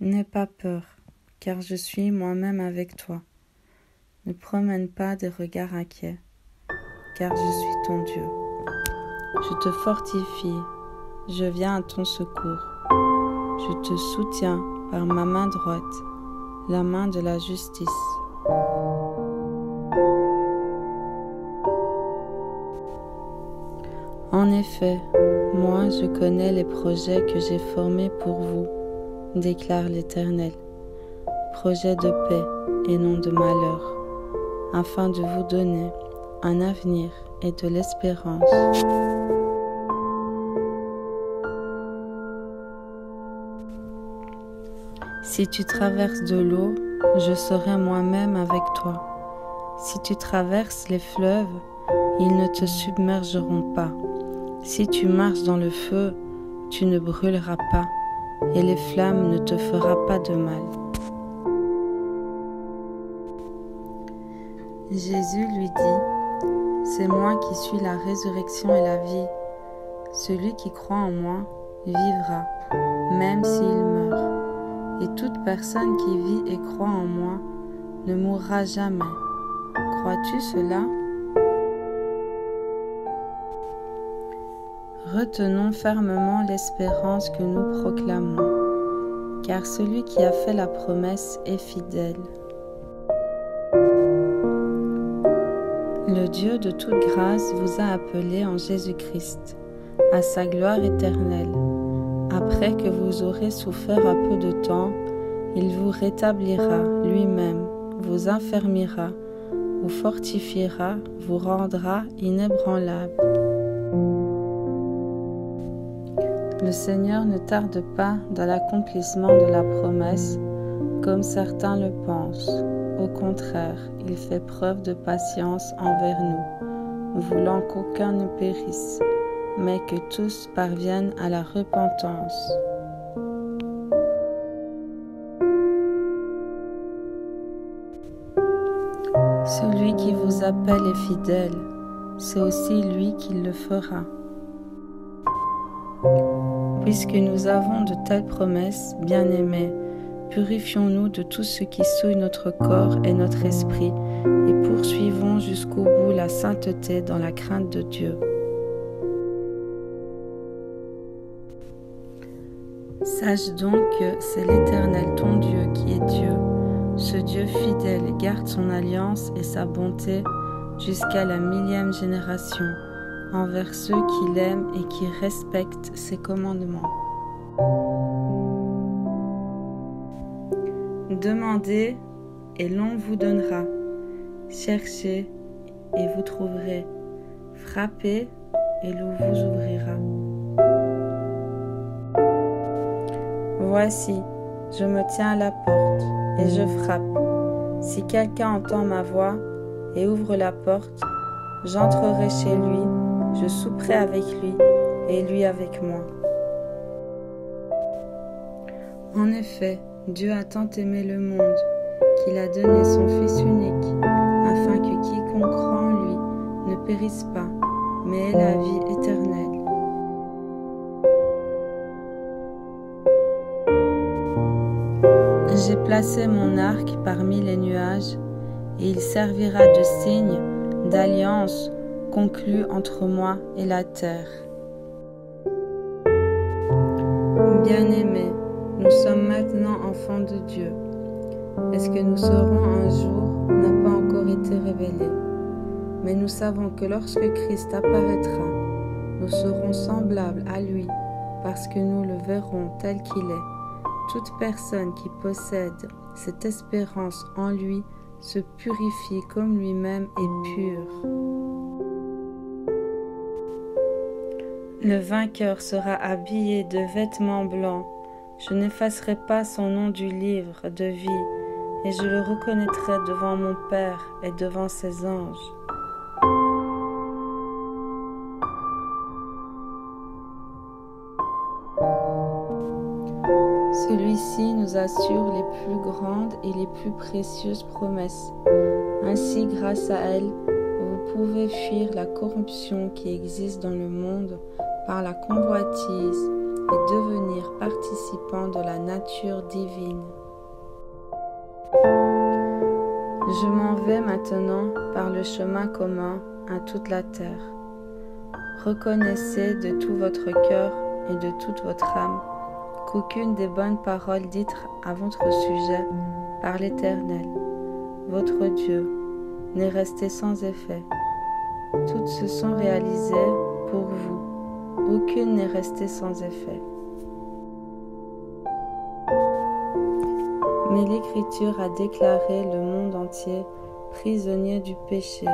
N'aie pas peur, car je suis moi-même avec toi. Ne promène pas des regards inquiets, car je suis ton Dieu. Je te fortifie, je viens à ton secours. Je te soutiens par ma main droite, la main de la justice. En effet, moi je connais les projets que j'ai formés pour vous, déclare l'Éternel. Projets de paix et non de malheur, afin de vous donner un avenir et de l'espérance. Si tu traverses de l'eau, je serai moi-même avec toi. Si tu traverses les fleuves, ils ne te submergeront pas. Si tu marches dans le feu, tu ne brûleras pas, et les flammes ne te feront pas de mal. Jésus lui dit, « C'est moi qui suis la résurrection et la vie. Celui qui croit en moi vivra, même s'il meurt. Et toute personne qui vit et croit en moi ne mourra jamais. Crois-tu cela ? » Retenons fermement l'espérance que nous proclamons, car celui qui a fait la promesse est fidèle. Le Dieu de toute grâce vous a appelé en Jésus-Christ à sa gloire éternelle. Après que vous aurez souffert un peu de temps, il vous rétablira lui-même, vous affermira, vous fortifiera, vous rendra inébranlable. Le Seigneur ne tarde pas dans l'accomplissement de la promesse, comme certains le pensent. Au contraire, il fait preuve de patience envers nous, voulant qu'aucun ne périsse, mais que tous parviennent à la repentance. Celui qui vous appelle est fidèle, c'est aussi lui qui le fera. Puisque nous avons de telles promesses, bien-aimés, purifions-nous de tout ce qui souille notre corps et notre esprit, et poursuivons jusqu'au bout la sainteté dans la crainte de Dieu. Sache donc que c'est l'Éternel ton Dieu qui est Dieu. Ce Dieu fidèle garde son alliance et sa bonté jusqu'à la 1000e génération envers ceux qui l'aiment et qui respectent ses commandements. Demandez et l'on vous donnera. Cherchez et vous trouverez. Frappez et l'on vous ouvrira. Voici, je me tiens à la porte et je frappe. Si quelqu'un entend ma voix et ouvre la porte, j'entrerai chez lui, je souperai avec lui et lui avec moi. En effet, Dieu a tant aimé le monde qu'il a donné son Fils unique, afin que quiconque croit en lui ne périsse pas, mais ait la vie éternelle. J'ai placé mon arc parmi les nuages, et il servira de signe d'alliance conclue entre moi et la terre. Bien-aimés, nous sommes maintenant enfants de Dieu. Et ce que nous serons un jour n'a pas encore été révélé. Mais nous savons que lorsque Christ apparaîtra, nous serons semblables à lui, parce que nous le verrons tel qu'il est. Toute personne qui possède cette espérance en lui se purifie comme lui-même est pur. Le vainqueur sera habillé de vêtements blancs. Je n'effacerai pas son nom du livre de vie, et je le reconnaîtrai devant mon Père et devant ses anges. Celui-ci nous assure les plus grandes et les plus précieuses promesses. Ainsi, grâce à elles, vous pouvez fuir la corruption qui existe dans le monde par la convoitise et devenir participants participants de la nature divine. Je m'en vais maintenant par le chemin commun à toute la terre. Reconnaissez de tout votre cœur et de toute votre âme qu'aucune des bonnes paroles dites à votre sujet par l'Éternel, votre Dieu, n'est restée sans effet. Toutes se sont réalisées pour vous. Aucune n'est restée sans effet. Mais l'Écriture a déclaré le monde entier prisonnier du péché,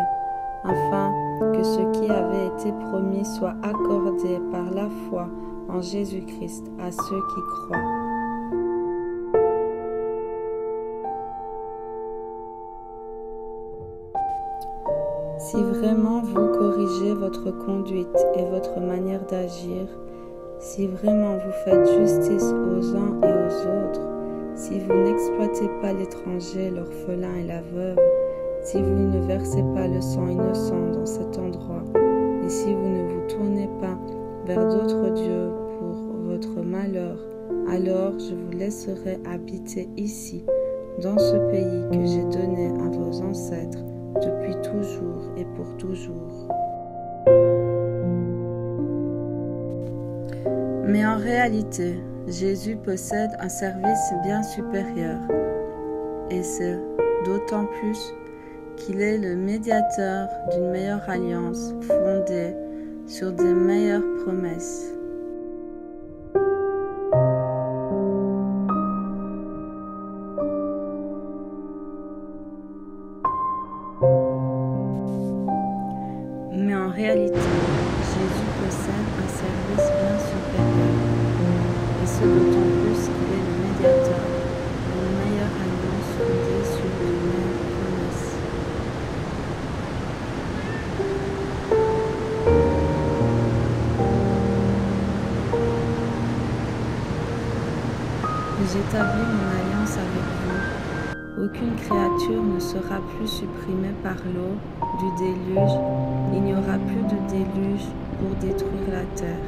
afin que ce qui avait été promis soit accordé par la foi en Jésus-Christ à ceux qui croient. Si vraiment vous corrigez votre conduite et votre manière d'agir, si vraiment vous faites justice aux uns et aux autres, si vous n'exploitez pas l'étranger, l'orphelin et la veuve, si vous ne versez pas le sang innocent dans cet endroit, et si vous ne vous tournez pas vers d'autres dieux pour votre malheur, alors je vous laisserai habiter ici, dans ce pays que j'ai donné à vos ancêtres depuis toujours et pour toujours. Mais en réalité, Jésus possède un service bien supérieur, et c'est d'autant plus qu'il est le médiateur d'une meilleure alliance fondée sur des meilleures promesses. Mais en réalité, Jésus possède un service bien supérieur, et ce d'autant plus qu'il est le médiateur d'une meilleure alliance fondée sur de meilleures promesses. J'établis mon alliance avec vous. Aucune créature ne sera plus supprimée par l'eau du déluge. Il n'y aura plus de déluge pour détruire la terre.